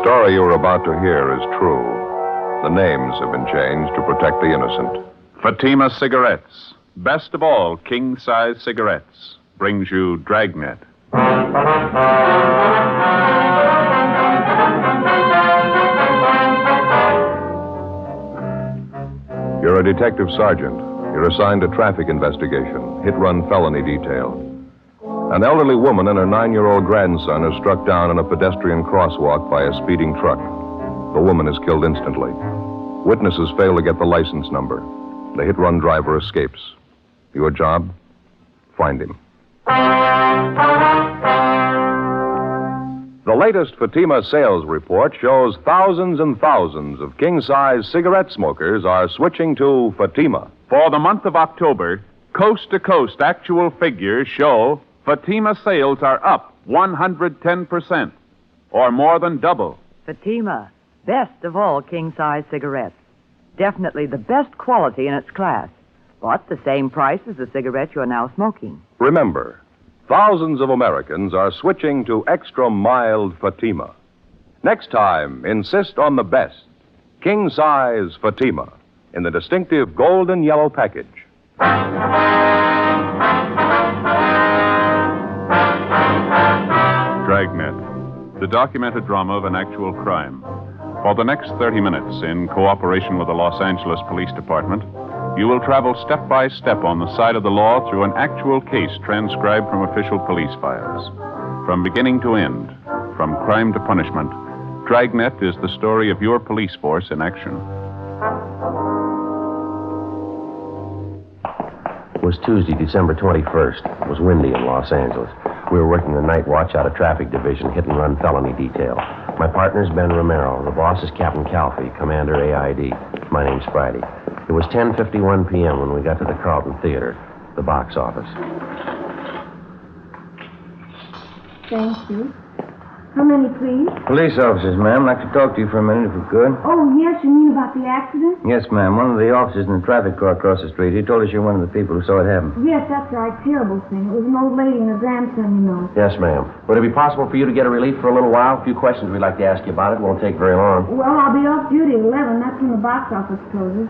story you are about to hear is true. The names have been changed to protect the innocent. Fatima Cigarettes, best of all king-size cigarettes, brings you Dragnet. You're a detective sergeant. You're assigned to traffic investigation, hit-run felony detail. An elderly woman and her 9-year-old grandson are struck down in a pedestrian crosswalk by a speeding truck. The woman is killed instantly. Witnesses fail to get the license number. The hit-run driver escapes. Your job? Find him. The latest Fatima sales report shows thousands and thousands of king-size cigarette smokers are switching to Fatima. For the month of October, coast-to-coast actual figures show Fatima sales are up 110%, or more than double. Fatima, best of all king-size cigarettes. Definitely the best quality in its class, but the same price as the cigarette you're now smoking. Remember, thousands of Americans are switching to extra mild Fatima. Next time, insist on the best, king-size Fatima, in the distinctive golden yellow package. Dragnet, the documented drama of an actual crime. For the next 30 minutes, in cooperation with the Los Angeles Police Department, you will travel step by step on the side of the law through an actual case transcribed from official police files. From beginning to end, from crime to punishment, Dragnet is the story of your police force in action. It was Tuesday, December 21st. It was windy in Los Angeles. We were working the night watch out of traffic division, hit-and-run felony detail. My partner's Ben Romero. The boss is Captain Calfee, Commander AID. My name's Friday. It was 10:51 p.m. when we got to the Carlton Theater, the box office. Thank you. How many, please? Police officers, ma'am. I'd like to talk to you for a minute, if we could. Oh, yes, you mean about the accident? Yes, ma'am. One of the officers in the traffic car across the street, he told us you're one of the people who saw it happen. Yes, that's right. Terrible thing. It was an old lady and her grandson, you know. Yes, ma'am. Would it be possible for you to get a relief for a little while? A few questions we'd like to ask you about it. Won't take very long. Well, I'll be off duty at 11. That's when the box office closes.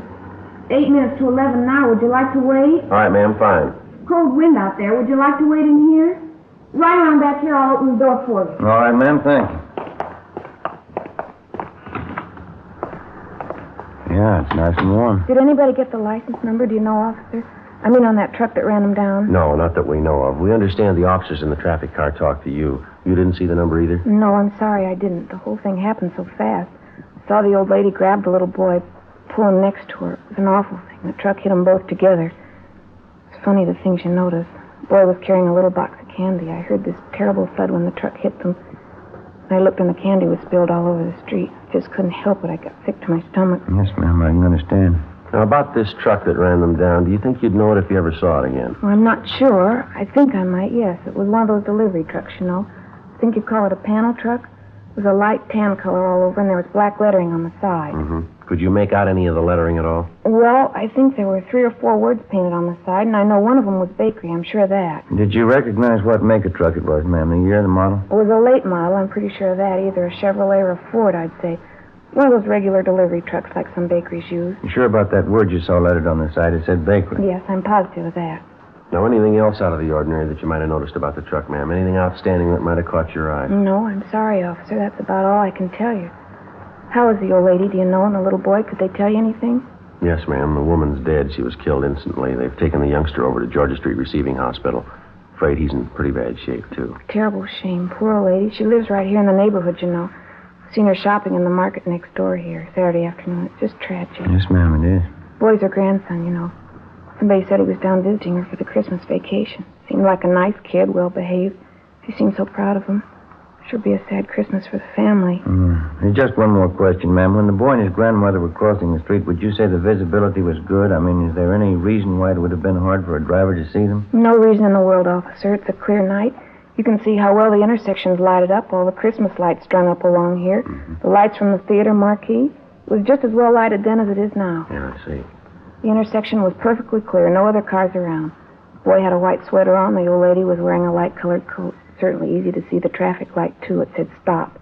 8 minutes to 11 now. Would you like to wait? All right, ma'am, fine. Cold wind out there. Would you like to wait in here? Right around back here. I'll open the door for you. All right, ma'am. Thank you. Yeah, it's nice and warm. Did anybody get the license number? Do you know, officer? I mean, on that truck that ran them down? No, not that we know of. We understand the officers in the traffic car talked to you. You didn't see the number either? No, I'm sorry, I didn't. The whole thing happened so fast. I saw the old lady grab the little boy, pull him next to her. It was an awful thing. The truck hit them both together. It's funny the things you notice. The boy was carrying a little box of candy. I heard this terrible thud when the truck hit them. I looked and the candy was spilled all over the street. I just couldn't help it. I got sick to my stomach. Yes, ma'am, I can understand. Now, about this truck that ran them down, do you think you'd know it if you ever saw it again? Well, I'm not sure. I think I might, yes. It was one of those delivery trucks, you know. I think you'd call it a panel truck. It was a light tan color all over, and there was black lettering on the side. Mm-hmm. Could you make out any of the lettering at all? Well, I think there were 3 or 4 words painted on the side, and I know one of them was bakery. I'm sure of that. Did you recognize what make of truck it was, ma'am? The year, the model? It was a late model. I'm pretty sure of that. Either a Chevrolet or a Ford, I'd say. One of those regular delivery trucks like some bakeries use. You sure about that word you saw lettered on the side? It said bakery. Yes, I'm positive of that. Now, anything else out of the ordinary that you might have noticed about the truck, ma'am? Anything outstanding that might have caught your eye? No, I'm sorry, officer. That's about all I can tell you. How is the old lady? Do you know? And the little boy? Could they tell you anything? Yes, ma'am. The woman's dead. She was killed instantly. They've taken the youngster over to Georgia Street Receiving Hospital. Afraid he's in pretty bad shape, too. Terrible shame. Poor old lady. She lives right here in the neighborhood, you know. Seen her shopping in the market next door here Saturday afternoon. It's just tragic. Yes, ma'am, it is. Boy's her grandson, you know. Somebody said he was down visiting her for the Christmas vacation. Seemed like a nice kid, well-behaved. She seemed so proud of him. Sure be a sad Christmas for the family. There's just one more question, ma'am. When the boy and his grandmother were crossing the street, would you say the visibility was good? I mean, is there any reason why it would have been hard for a driver to see them? No reason in the world, officer. It's a clear night. You can see how well the intersection's lighted up, all the Christmas lights strung up along here. Mm-hmm. The lights from the theater marquee. It was just as well lighted then as it is now. Yeah, I see. The intersection was perfectly clear, no other cars around. The boy had a white sweater on. The old lady was wearing a light-colored coat. Certainly easy to see the traffic light, too. It said stop.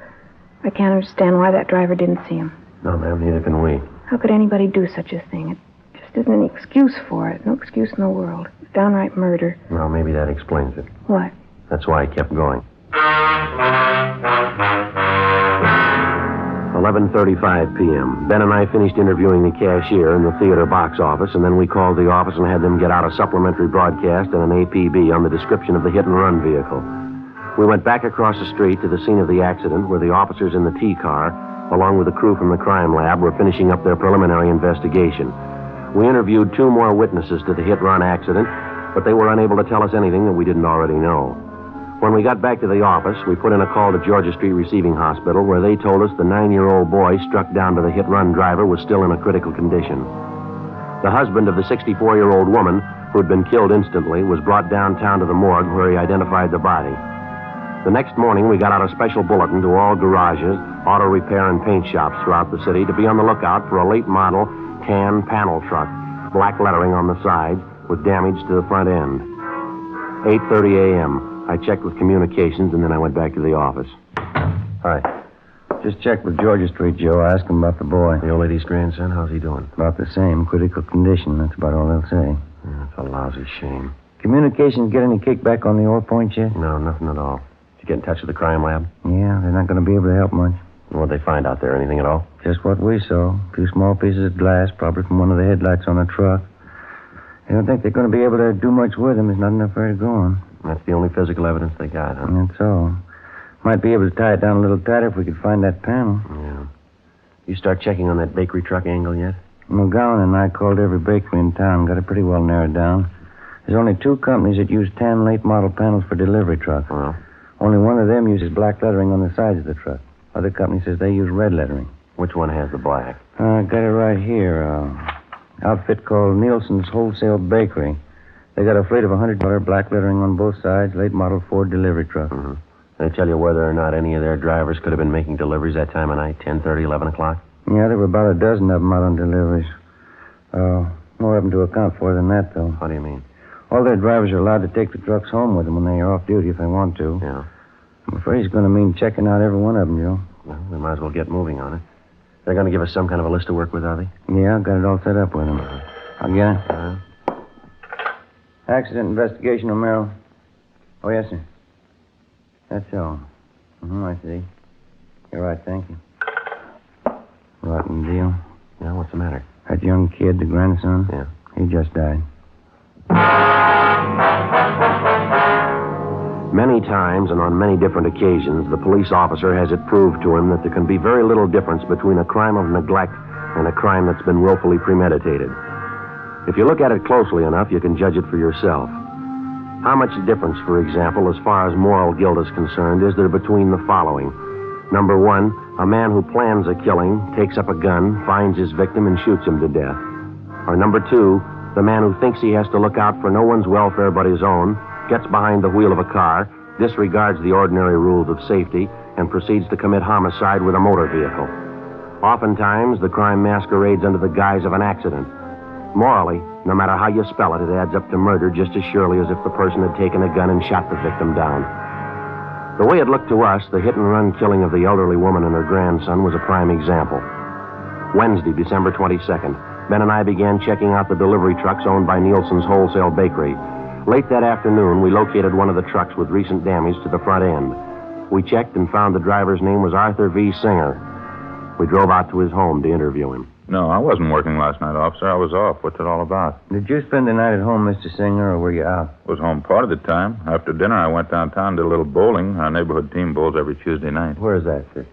I can't understand why that driver didn't see him. No, ma'am, neither can we. How could anybody do such a thing? It just isn't any excuse for it. No excuse in the world. It's downright murder. Well, maybe that explains it. What? That's why I kept going. 11:35 p.m. Ben and I finished interviewing the cashier in the theater box office, and then we called the office and had them get out a supplementary broadcast and an APB on the description of the hit-and-run vehicle. We went back across the street to the scene of the accident where the officers in the T-car, along with the crew from the crime lab, were finishing up their preliminary investigation. We interviewed 2 more witnesses to the hit-run accident, but they were unable to tell us anything that we didn't already know. When we got back to the office, we put in a call to Georgia Street Receiving Hospital, where they told us the 9-year-old boy struck down by the hit-run driver was still in a critical condition. The husband of the 64-year-old woman, who had been killed instantly, was brought downtown to the morgue where he identified the body. The next morning, we got out a special bulletin to all garages, auto repair, and paint shops throughout the city to be on the lookout for a late-model tan panel truck, black lettering on the sides, with damage to the front end. 8:30 a.m. I checked with communications, and then I went back to the office. Hi. Just checked with Georgia Street, Joe. Asked him about the boy. The old lady's grandson, how's he doing? About the same. Critical condition. That's about all they'll say. That's a lousy shame. Communications get any kickback on the ore point yet? No, nothing at all. Did you get in touch with the crime lab? Yeah, they're not going to be able to help much. What'd they find out there? Anything at all? Just what we saw. A few small pieces of glass, probably from one of the headlights on the truck. They don't think they're going to be able to do much with them. There's not enough there to go on. That's the only physical evidence they got, huh? That's all. Might be able to tie it down a little tighter if we could find that panel. Yeah. You start checking on that bakery truck angle yet? McGowan and I called every bakery in town, got it pretty well narrowed down. There's only 2 companies that use tan late model panels for delivery trucks. Well? Only one of them uses black lettering on the sides of the truck. Other company says they use red lettering. Which one has the black? I got it right here. Outfit called Nielsen's Wholesale Bakery. They got a fleet of $100 black lettering on both sides, late model Ford delivery truck. Mm-hmm. They tell you whether or not any of their drivers could have been making deliveries that time of night, 10:30, 11 o'clock? Yeah, there were about a dozen of them out on deliveries. More of them to account for than that, though. What do you mean? All their drivers are allowed to take the trucks home with them when they are off duty if they want to. Yeah. I'm afraid it's going to mean checking out every one of them, Joe. Well, we might as well get moving on it. They're going to give us some kind of a list to work with, are they? Yeah, I've got it all set up with them. I'll get it. Uh-huh. Accident investigation, Romero. Oh, yes, sir. That's all. I see. You're right, thank you. Rotten deal. Yeah, what's the matter? That young kid, the grandson? Yeah. He just died. Many times and on many different occasions, the police officer has it proved to him that there can be very little difference between a crime of neglect and a crime that's been willfully premeditated. If you look at it closely enough, you can judge it for yourself. How much difference, for example, as far as moral guilt is concerned, is there between the following? Number 1, a man who plans a killing, takes up a gun, finds his victim, and shoots him to death. Or number 2, the man who thinks he has to look out for no one's welfare but his own, gets behind the wheel of a car, disregards the ordinary rules of safety, and proceeds to commit homicide with a motor vehicle. Oftentimes, the crime masquerades under the guise of an accident. Morally, no matter how you spell it, it adds up to murder just as surely as if the person had taken a gun and shot the victim down. The way it looked to us, the hit-and-run killing of the elderly woman and her grandson was a prime example. Wednesday, December 22nd, Ben and I began checking out the delivery trucks owned by Nielsen's Wholesale Bakery. Late that afternoon, we located one of the trucks with recent damage to the front end. We checked and found the driver's name was Arthur V. Singer. We drove out to his home to interview him. No, I wasn't working last night, officer. I was off. What's it all about? Did you spend the night at home, Mr. Singer, or were you out? Was home part of the time. After dinner, I went downtown, did a little bowling. Our neighborhood team bowls every Tuesday night. Where is that, sir?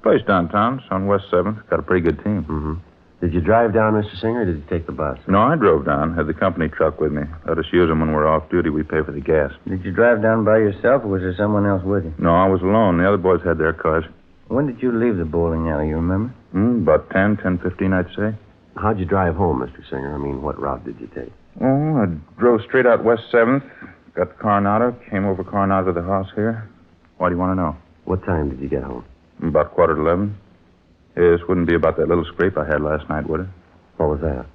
Place downtown. It's on West 7th. Got a pretty good team. Mm-hmm. Did you drive down, Mr. Singer, or did you take the bus? No, I drove down. Had the company truck with me. Let us use them when we're off duty. We pay for the gas. Did you drive down by yourself, or was there someone else with you? No, I was alone. The other boys had their cars. When did you leave the bowling alley, you remember? About 10:15, I'd say. How'd you drive home, Mr. Singer? I mean, what route did you take? Oh, I drove straight out West 7th. Got the Coronado. Came over Coronado to the house here. Why do you want to know? What time did you get home? About 11:15. This wouldn't be about that little scrape I had last night, would it? What was that?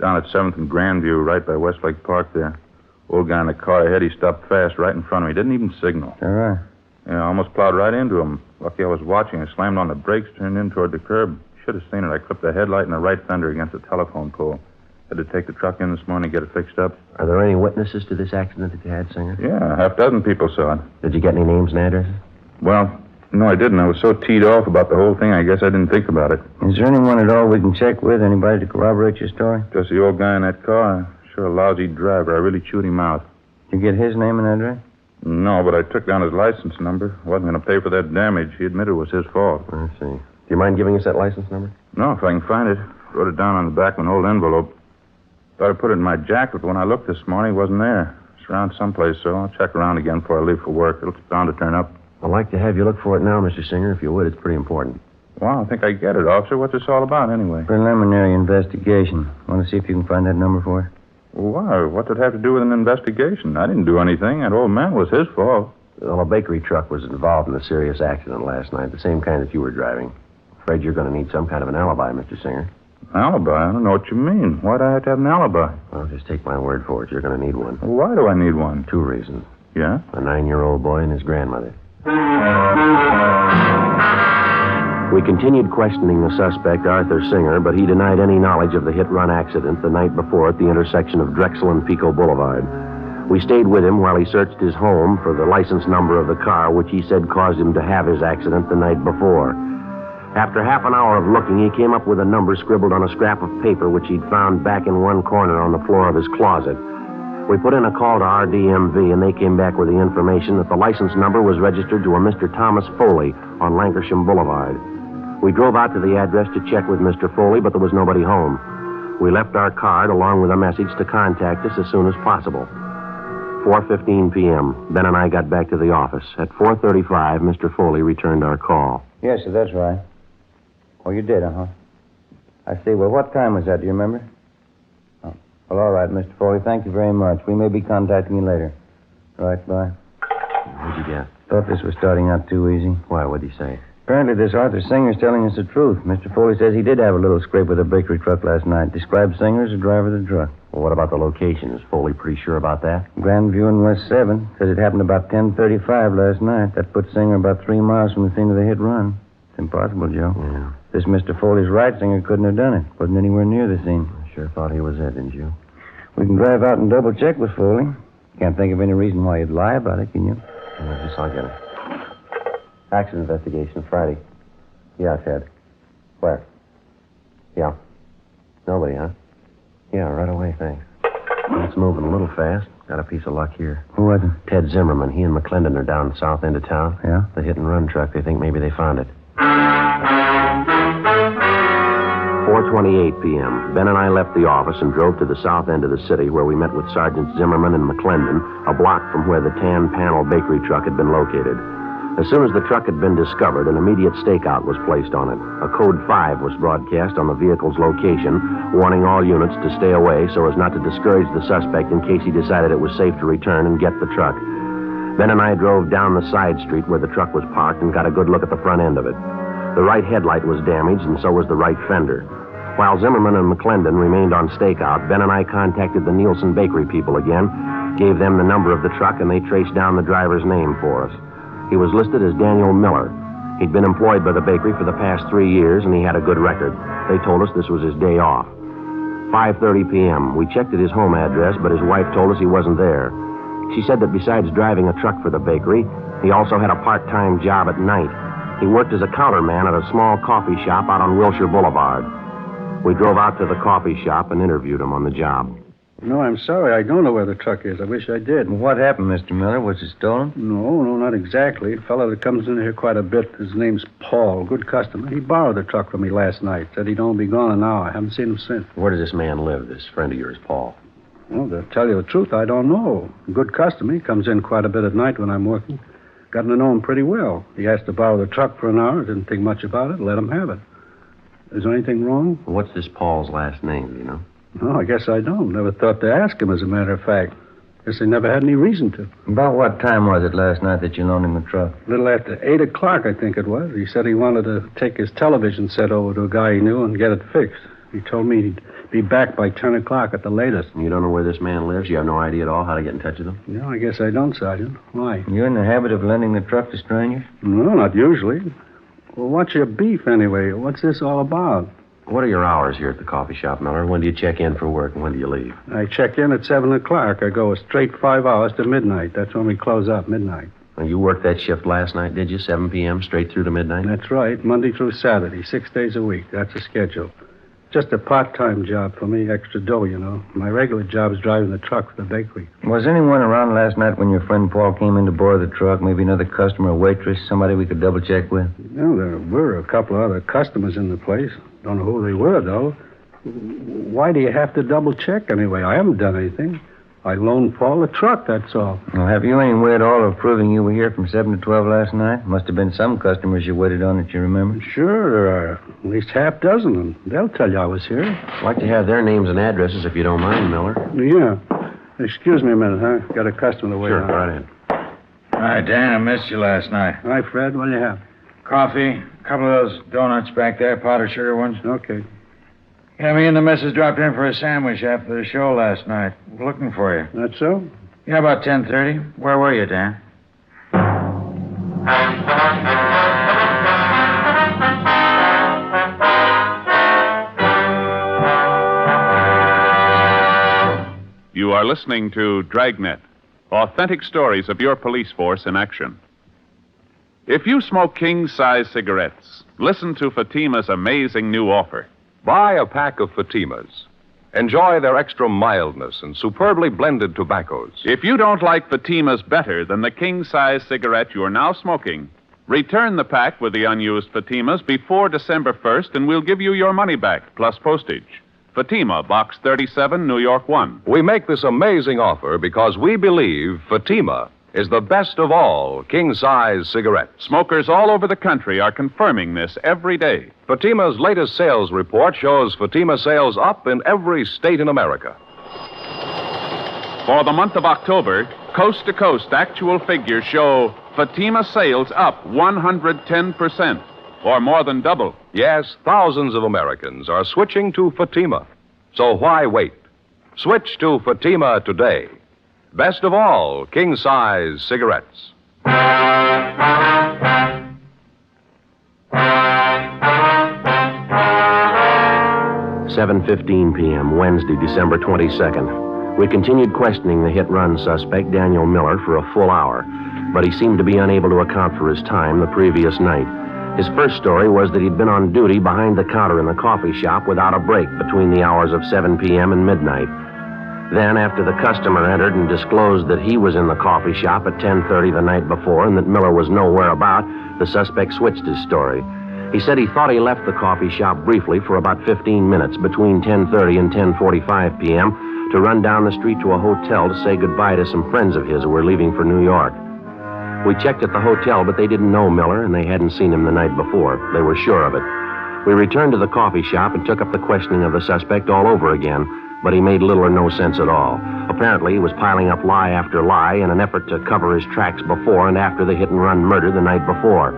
Down at 7th and Grandview, right by Westlake Park there. Old guy in the car ahead, he stopped fast right in front of me. Didn't even signal. All right. Yeah, I almost plowed right into him. Lucky I was watching. I slammed on the brakes, turned in toward the curb. Should have seen it. I clipped the headlight and the right fender against the telephone pole. Had to take the truck in this morning, get it fixed up. Are there any witnesses to this accident that you had, Singer? Yeah, half dozen people saw it. Did you get any names and addresses? Well, no, I didn't. I was so teed off about the whole thing, I guess I didn't think about it. Is there anyone at all we can check with? Anybody to corroborate your story? Just the old guy in that car. Sure a lousy driver. I really chewed him out. Did you get his name and address? No, but I took down his license number. Wasn't going to pay for that damage. He admitted it was his fault. I see. Do you mind giving us that license number? No, if I can find it. Wrote it down on the back of an old envelope. Thought I put it in my jacket, but when I looked this morning, it wasn't there. It's around someplace, so I'll check around again before I leave for work. It's bound to turn up. I'd like to have you look for it now, Mr. Singer, if you would. It's pretty important. Well, I think I get it, officer. What's this all about, anyway? Preliminary investigation. Want to see if you can find that number for us? Why? What's it have to do with an investigation? I didn't do anything. That old man was his fault. Well, a bakery truck was involved in a serious accident last night, the same kind that you were driving. Afraid you're going to need some kind of an alibi, Mr. Singer. Alibi? I don't know what you mean. Why'd I have to have an alibi? Well, just take my word for it. You're going to need one. Why do I need one? 2 reasons. Yeah? A 9-year-old boy and his grandmother. We continued questioning the suspect, Arthur Singer, but he denied any knowledge of the hit-run accident the night before at the intersection of Drexel and Pico Boulevard. We stayed with him while he searched his home for the license number of the car, which he said caused him to have his accident the night before. After half an hour of looking, he came up with a number scribbled on a scrap of paper which he'd found back in one corner on the floor of his closet. We put in a call to RDMV, and they came back with the information that the license number was registered to a Mr. Thomas Foley on Lankershim Boulevard. We drove out to the address to check with Mr. Foley, but there was nobody home. We left our card along with a message to contact us as soon as possible. 4:15 p.m. Ben and I got back to the office. At 4:35, Mr. Foley returned our call. Yes, sir, that's right. Oh, you did, huh? I see. Well, what time was that? Do you remember? Oh. Well, all right, Mr. Foley. Thank you very much. We may be contacting you later. Right, bye. What'd you get? Thought this was starting out too easy. Why, what'd he say? Apparently, this Arthur Singer's telling us the truth. Mr. Foley says he did have a little scrape with a bakery truck last night. Described Singer as the driver of the truck. Well, what about the location? Is Foley pretty sure about that? Grandview and West 7. Says it happened about 10:35 last night. That puts Singer about 3 miles from the scene of the hit run. It's impossible, Joe. Yeah. This Mr. Foley's right. Singer couldn't have done it. Wasn't anywhere near the scene. I sure thought he was it, didn't you? We can drive out and double check with Foley. Can't think of any reason why he'd lie about it, can you? I guess I'll get it. Accident investigation Friday. Yeah, Ted. Where? Yeah. Nobody, huh? Yeah, right away, thanks. It's moving a little fast. Got a piece of luck here. Who was it? Ted Zimmerman. He and McClendon are down the south end of town. Yeah? The hit-and-run truck. They think maybe they found it. 4:28 p.m. Ben and I left the office and drove to the south end of the city where we met with Sergeants Zimmerman and McClendon, a block from where the tan panel bakery truck had been located. As soon as the truck had been discovered, an immediate stakeout was placed on it. A code 5 was broadcast on the vehicle's location, warning all units to stay away so as not to discourage the suspect in case he decided it was safe to return and get the truck. Ben and I drove down the side street where the truck was parked and got a good look at the front end of it. The right headlight was damaged, and so was the right fender. While Zimmerman and McClendon remained on stakeout, Ben and I contacted the Nielsen Bakery people again, gave them the number of the truck, and they traced down the driver's name for us. He was listed as Daniel Miller. He'd been employed by the bakery for the past 3 years, and he had a good record. They told us this was his day off. 5:30 p.m. We checked at his home address, but his wife told us he wasn't there. She said that besides driving a truck for the bakery, he also had a part-time job at night. He worked as a counterman at a small coffee shop out on Wilshire Boulevard. We drove out to the coffee shop and interviewed him on the job. No, I'm sorry. I don't know where the truck is. I wish I did. What happened, Mr. Miller? Was it stolen? No, not exactly. A fellow that comes in here quite a bit. His name's Paul. Good customer. He borrowed the truck from me last night. Said he'd only be gone an hour. I haven't seen him since. Where does this man live, this friend of yours, Paul? Well, to tell you the truth, I don't know. Good customer. He comes in quite a bit at night when I'm working. Gotten to know him pretty well. He asked to borrow the truck for an hour. Didn't think much about it. Let him have it. Is there anything wrong? What's this Paul's last name, do you know? No, I guess I don't. Never thought to ask him, as a matter of fact. Guess they never had any reason to. About what time was it last night that you loaned him the truck? A little after 8 o'clock, I think it was. He said he wanted to take his television set over to a guy he knew and get it fixed. He told me he'd Be back by 10 o'clock at the latest. You don't know where this man lives? You have no idea at all how to get in touch with him? No, I guess I don't, Sergeant. Why? You in the habit of lending the truck to strangers? No, not usually. Well, what's your beef, anyway? What's this all about? What are your hours here at the coffee shop, Miller? When do you check in for work and when do you leave? I check in at 7 o'clock. I go a straight 5 hours to midnight. That's when we close up, midnight. Well, you worked that shift last night, did you? 7 p.m. straight through to midnight? That's right. Monday through Saturday, 6 days a week. That's the schedule. Just a part-time job for me, extra dough, you know. My regular job is driving the truck for the bakery. Was anyone around last night when your friend Paul came in to borrow the truck? Maybe another customer, waitress, somebody we could double-check with? No, there were a couple of other customers in the place. Don't know who they were, though. Why do you have to double-check anyway? I haven't done anything. I loaned Paul the truck, that's all. Well, have you any way at all of proving you were here from 7 to 12 last night? Must have been some customers you waited on that you remember. Sure, there are at least half dozen, and they'll tell you I was here. I'd like to have their names and addresses if you don't mind, Miller. Yeah. Excuse me a minute, huh? Got a customer to wait Sure, on. go right in. Hi, Dan. I missed you last night. Hi, Fred. What do you have? Coffee, a couple of those donuts back there, powdered sugar ones. Okay. Yeah, me and the missus dropped in for a sandwich after the show last night. Looking for you. That's so? Yeah, about 10:30. Where were you, Dan? You are listening to Dragnet, authentic stories of your police force in action. If you smoke king-size cigarettes, listen to Fatima's amazing new offer. Buy a pack of Fatimas. Enjoy their extra mildness and superbly blended tobaccos. If you don't like Fatimas better than the king-size cigarette you are now smoking, return the pack with the unused Fatimas before December 1st, and we'll give you your money back, plus postage. Fatima, Box 37, New York 1. We make this amazing offer because we believe Fatima is the best of all king-size cigarettes. Smokers all over the country are confirming this every day. Fatima's latest sales report shows Fatima sales up in every state in America. For the month of October, coast-to-coast actual figures show Fatima sales up 110%, or more than double. Yes, thousands of Americans are switching to Fatima. So why wait? Switch to Fatima today. Best of all, king-size cigarettes. 7:15 p.m., Wednesday, December 22nd. We continued questioning the hit-run suspect, Daniel Miller, for a full hour, but he seemed to be unable to account for his time the previous night. His first story was that he'd been on duty behind the counter in the coffee shop without a break between the hours of 7 p.m. and midnight. Then, after the customer entered and disclosed that he was in the coffee shop at 10:30 the night before and that Miller was nowhere about, the suspect switched his story. He said he thought he left the coffee shop briefly for about 15 minutes between 10:30 and 10:45 p.m. to run down the street to a hotel to say goodbye to some friends of his who were leaving for New York. We checked at the hotel, but they didn't know Miller, and they hadn't seen him the night before. They were sure of it. We returned to the coffee shop and took up the questioning of the suspect all over again, but he made little or no sense at all. Apparently, he was piling up lie after lie in an effort to cover his tracks before and after the hit-and-run murder the night before.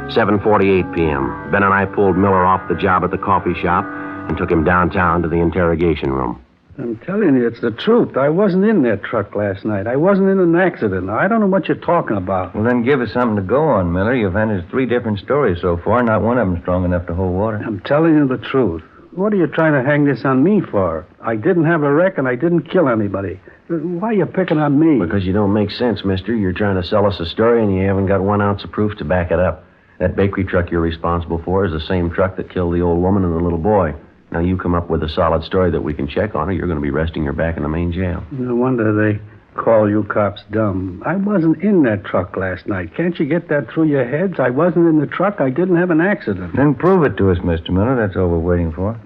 7:48 p.m. Ben and I pulled Miller off the job at the coffee shop and took him downtown to the interrogation room. I'm telling you, it's the truth. I wasn't in that truck last night. I wasn't in an accident. I don't know what you're talking about. Well, then give us something to go on, Miller. You've handed us 3 different stories so far. Not one of them strong enough to hold water. I'm telling you the truth. What are you trying to hang this on me for? I didn't have a wreck and I didn't kill anybody. Why are you picking on me? Because you don't make sense, mister. You're trying to sell us a story and you haven't got 1 ounce of proof to back it up. That bakery truck you're responsible for is the same truck that killed the old woman and the little boy. Now, you come up with a solid story that we can check on, or you're going to be resting your back in the main jail. No wonder they call you cops dumb. I wasn't in that truck last night. Can't you get that through your heads? I wasn't in the truck. I didn't have an accident. Then prove it to us, Mr. Miller. That's all we're waiting for.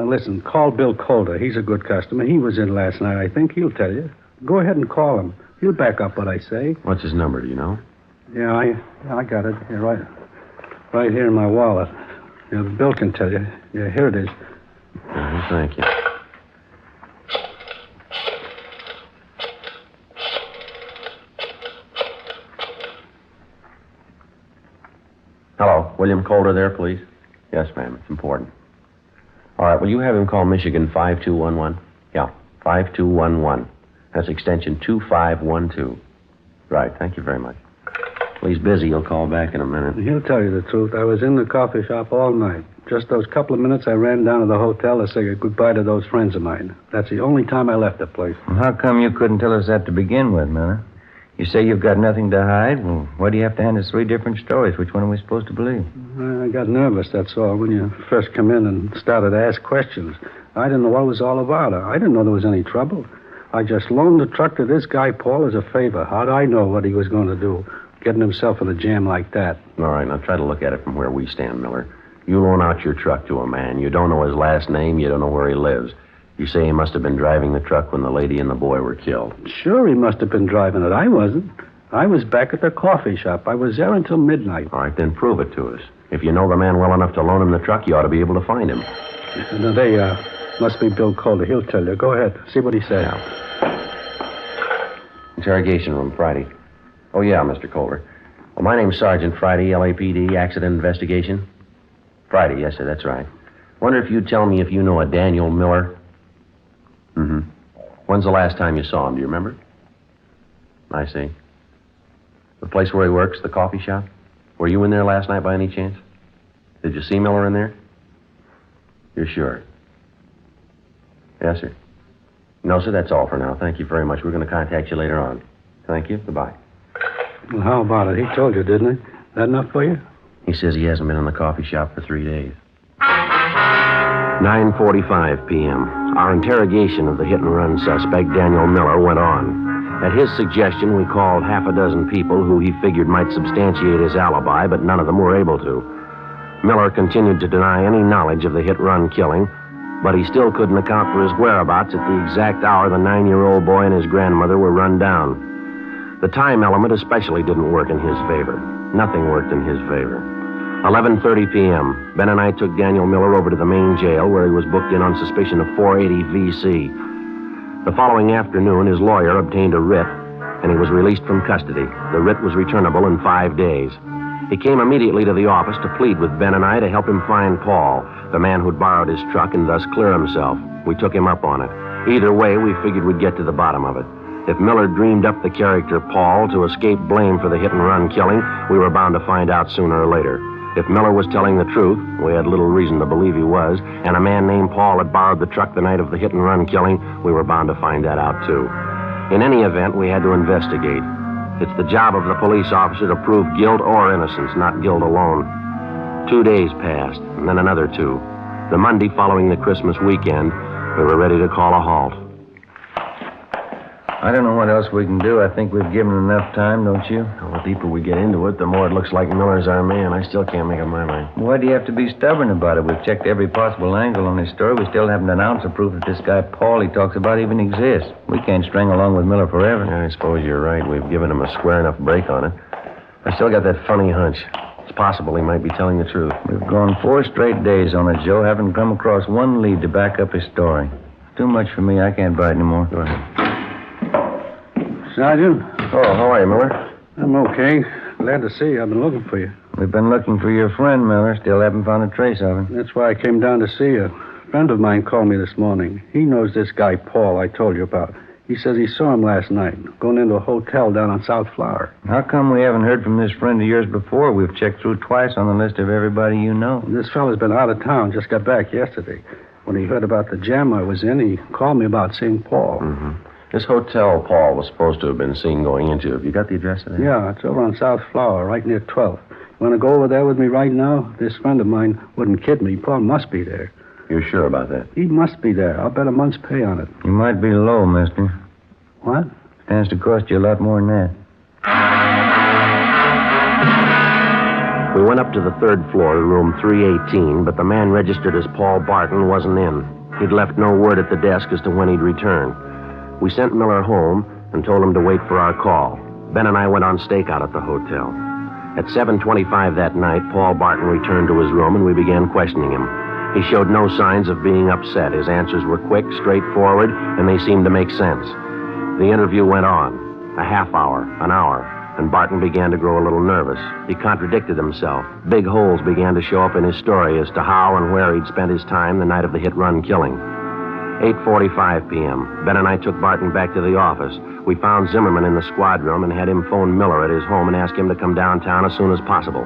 Listen, call Bill Calder. He's a good customer. He was in last night, I think. He'll tell you. Go ahead and call him. He'll back up what I say. What's his number, do you know? Yeah, I got it. Here, right here in my wallet. Yeah, Bill can tell you. Yeah, here it is. Thank you. Hello, William Calder there, please? Yes, ma'am, it's important. All right, will you have him call Michigan 5211? Yeah, 5211. That's extension 2512. Right, thank you very much. Well, he's busy. He'll call back in a minute. He'll tell you the truth. I was in the coffee shop all night. Just those couple of minutes I ran down to the hotel to say goodbye to those friends of mine. That's the only time I left the place. Well, how come you couldn't tell us that to begin with, Miller? You say you've got nothing to hide? Well, why do you have to hand us 3 different stories? Which one are we supposed to believe? I got nervous, that's all, when you first come in and started to ask questions. I didn't know what it was all about. I didn't know there was any trouble. I just loaned the truck to this guy, Paul, as a favor. How'd I know what he was going to do, getting himself in a jam like that? All right, now try to look at it from where we stand, Miller. You loan out your truck to a man. You don't know his last name. You don't know where he lives. You say he must have been driving the truck when the lady and the boy were killed. Sure, he must have been driving it. I wasn't. I was back at the coffee shop. I was there until midnight. All right, then prove it to us. If you know the man well enough to loan him the truck, you ought to be able to find him. Now, they must be Bill Calder. He'll tell you. Go ahead. See what he says. Yeah. Interrogation room, Friday. Oh, yeah, Mr. Calder. Well, my name's Sergeant Friday, LAPD, Accident Investigation. Friday, yes, sir, that's right. Wonder if you'd tell me if you know a Daniel Miller? Mm-hmm. When's the last time you saw him? Do you remember? I see. The place where he works, the coffee shop? Were you in there last night by any chance? Did you see Miller in there? You're sure? Yes, sir. No, sir, that's all for now. Thank you very much. We're going to contact you later on. Thank you. Goodbye. Well, how about it? He told you, didn't he? That enough for you? He says he hasn't been in the coffee shop for 3 days. 9:45 p.m. Our interrogation of the hit-and-run suspect, Daniel Miller, went on. At his suggestion, we called half a dozen people who he figured might substantiate his alibi, but none of them were able to. Miller continued to deny any knowledge of the hit-run killing, but he still couldn't account for his whereabouts at the exact hour the 9-year-old boy and his grandmother were run down. The time element especially didn't work in his favor. Nothing worked in his favor. 11:30 p.m., Ben and I took Daniel Miller over to the main jail where he was booked in on suspicion of 480 V.C. The following afternoon, his lawyer obtained a writ, and he was released from custody. The writ was returnable in 5 days. He came immediately to the office to plead with Ben and I to help him find Paul, the man who'd borrowed his truck and thus clear himself. We took him up on it. Either way, we figured we'd get to the bottom of it. If Miller dreamed up the character Paul to escape blame for the hit-and-run killing, we were bound to find out sooner or later. If Miller was telling the truth, we had little reason to believe he was, and a man named Paul had borrowed the truck the night of the hit-and-run killing, we were bound to find that out, too. In any event, we had to investigate. It's the job of the police officer to prove guilt or innocence, not guilt alone. 2 days passed, and then another 2. The Monday following the Christmas weekend, we were ready to call a halt. I don't know what else we can do. I think we've given enough time, don't you? The deeper we get into it, the more it looks like Miller's our man. I still can't make up my mind. Why do you have to be stubborn about it? We've checked every possible angle on his story. We still haven't an ounce of proof that this guy Paul he talks about even exists. We can't string along with Miller forever. Yeah, I suppose you're right. We've given him a square enough break on it. I still got that funny hunch. It's possible he might be telling the truth. We've gone 4 straight days on it, Joe. Haven't come across one lead to back up his story. It's too much for me. I can't bite anymore. Go ahead. Sergeant? Oh, how are you, Miller? I'm okay. Glad to see you. I've been looking for you. We've been looking for your friend, Miller. Still haven't found a trace of him. That's why I came down to see you. A friend of mine called me this morning. He knows this guy, Paul, I told you about. He says he saw him last night, going into a hotel down on South Flower. How come we haven't heard from this friend of yours before? We've checked through twice on the list of everybody you know. This fella's been out of town, just got back yesterday. When he heard about the jam I was in, he called me about seeing Paul. Mm-hmm. This hotel Paul was supposed to have been seen going into. Have you got the address of that? Yeah, it's over on South Flower, right near 12th. You want to go over there with me right now? This friend of mine wouldn't kid me. Paul must be there. You're sure about that? He must be there. I'll bet a month's pay on it. You might be low, mister. What? Stands to cost you a lot more than that. We went up to the 3rd floor to room 318, but the man registered as Paul Barton wasn't in. He'd left no word at the desk as to when he'd return. We sent Miller home and told him to wait for our call. Ben and I went on stakeout at the hotel. At 7:25 that night, Paul Barton returned to his room and we began questioning him. He showed no signs of being upset. His answers were quick, straightforward, and they seemed to make sense. The interview went on. A half hour, an hour, and Barton began to grow a little nervous. He contradicted himself. Big holes began to show up in his story as to how and where he'd spent his time the night of the hit-run killing. 8:45 p.m. Ben and I took Barton back to the office. We found Zimmerman in the squad room and had him phone Miller at his home and ask him to come downtown as soon as possible.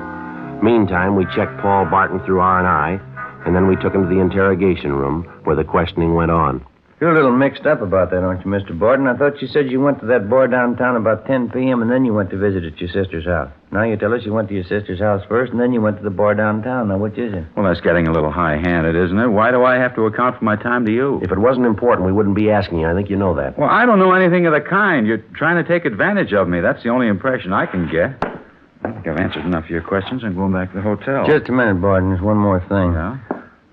Meantime, we checked Paul Barton through R&I, and then we took him to the interrogation room where the questioning went on. You're a little mixed up about that, aren't you, Mr. Borden? I thought you said you went to that bar downtown about 10 p.m. and then you went to visit at your sister's house. Now you tell us you went to your sister's house first and then you went to the bar downtown. Now, which is it? Well, that's getting a little high-handed, isn't it? Why do I have to account for my time to you? If it wasn't important, we wouldn't be asking you. I think you know that. Well, I don't know anything of the kind. You're trying to take advantage of me. That's the only impression I can get. I think I've answered enough of your questions. I'm going back to the hotel. Just a minute, Borden. There's one more thing. Yeah?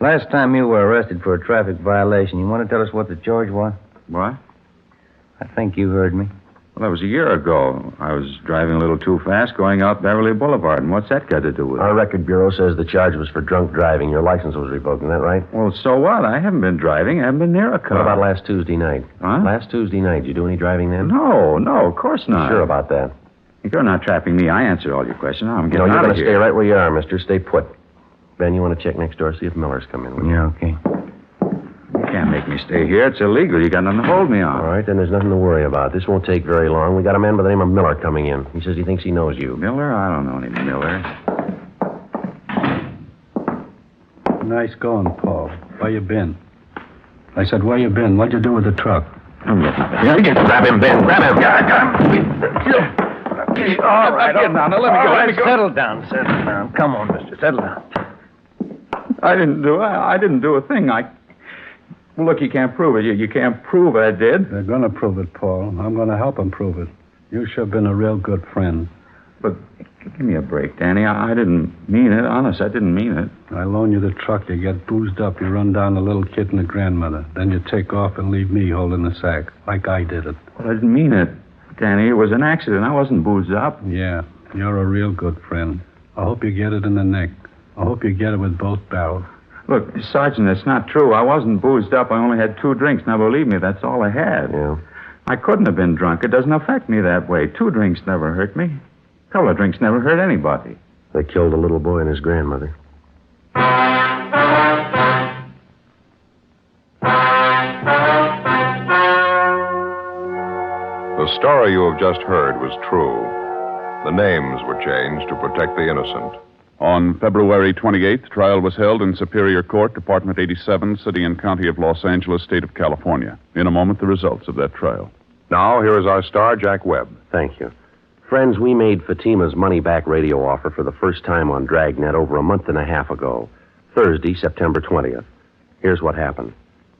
Last time you were arrested for a traffic violation, you want to tell us what the charge was? What? I think you heard me. Well, that was a year ago. I was driving a little too fast going out Beverly Boulevard. And what's that got to do with it? Our record bureau says the charge was for drunk driving. Your license was revoked, isn't that right? Well, so what? I haven't been driving. I haven't been near a car. What about last Tuesday night? Huh? Last Tuesday night, did you do any driving then? No, of course not. You sure about that? You're not trapping me. I answered all your questions. Now I'm getting you're out going of to here. stay right where you are, mister. Stay put. Ben, you want to check next door, see if Miller's come in with you? Yeah, okay. You can't make me stay here. It's illegal. You got nothing to hold me on. All right, then there's nothing to worry about. This won't take very long. We got a man by the name of Miller coming in. He says he thinks he knows you. Miller? I don't know any Miller. Nice going, Paul. Where you been? I said, where you been? What'd you do with the truck? Grab him, Ben. Grab him. All right, now let me go. Settle down. Come on, mister. Settle down. I didn't do a thing. Well, look, you can't prove it. You can't prove I did. They're going to prove it, Paul. I'm going to help them prove it. You sure been a real good friend. But give me a break, Danny. I didn't mean it. Honest, I didn't mean it. I loan you the truck. You get boozed up. You run down a little kid and a grandmother. Then you take off and leave me holding the sack, like I did it. Well, I didn't mean it, Danny. It was an accident. I wasn't boozed up. Yeah, you're a real good friend. I hope you get it in the neck. I hope you get it with both barrels. Look, Sergeant, it's not true. I wasn't boozed up. I only had 2 drinks. Now, believe me, that's all I had. Yeah. I couldn't have been drunk. It doesn't affect me that way. 2 drinks never hurt me. A couple of drinks never hurt anybody. They killed a little boy and his grandmother. The story you have just heard was true. The names were changed to protect the innocent. On February 28th, trial was held in Superior Court, Department 87, City and County of Los Angeles, State of California. In a moment, the results of that trial. Now, here is our star, Jack Webb. Thank you. Friends, we made Fatima's money-back radio offer for the first time on Dragnet over a month and a half ago, Thursday, September 20th. Here's what happened.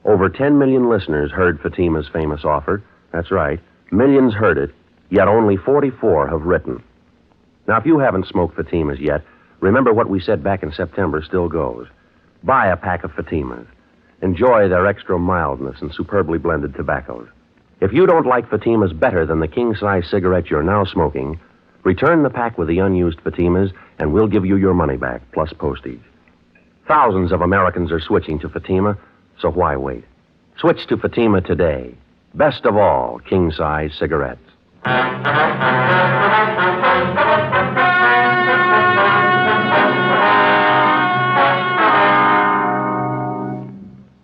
Over 10 million listeners heard Fatima's famous offer. That's right. Millions heard it, yet only 44 have written. Now, if you haven't smoked Fatimas yet, remember what we said back in September still goes. Buy a pack of Fatimas. Enjoy their extra mildness and superbly blended tobaccos. If you don't like Fatimas better than the king-size cigarette you're now smoking, return the pack with the unused Fatimas, and we'll give you your money back, plus postage. Thousands of Americans are switching to Fatima, so why wait? Switch to Fatima today. Best of all, king-size cigarettes.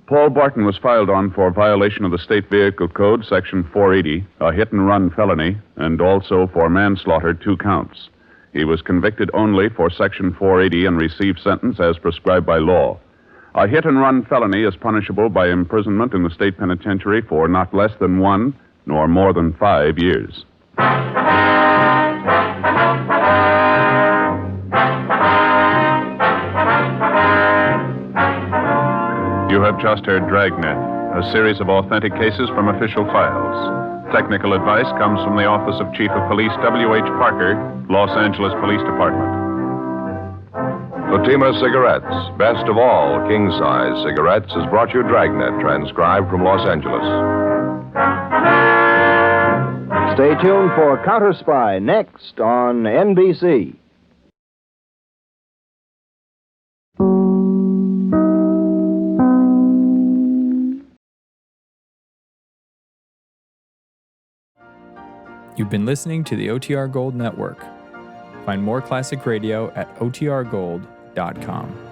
Paul Barton was filed on for violation of the State Vehicle Code, Section 480, a hit-and-run felony, and also for manslaughter, 2 counts. He was convicted only for Section 480 and received sentence as prescribed by law. A hit-and-run felony is punishable by imprisonment in the state penitentiary for not less than 1 nor more than 5 years. You have just heard Dragnet, a series of authentic cases from official files. Technical advice comes from the Office of Chief of Police W.H. Parker, Los Angeles Police Department. Fatima Cigarettes, best of all king-size cigarettes, has brought you Dragnet, transcribed from Los Angeles. Stay tuned for Counter Spy next on NBC. You've been listening to the OTR Gold Network. Find more classic radio at otrgold.com.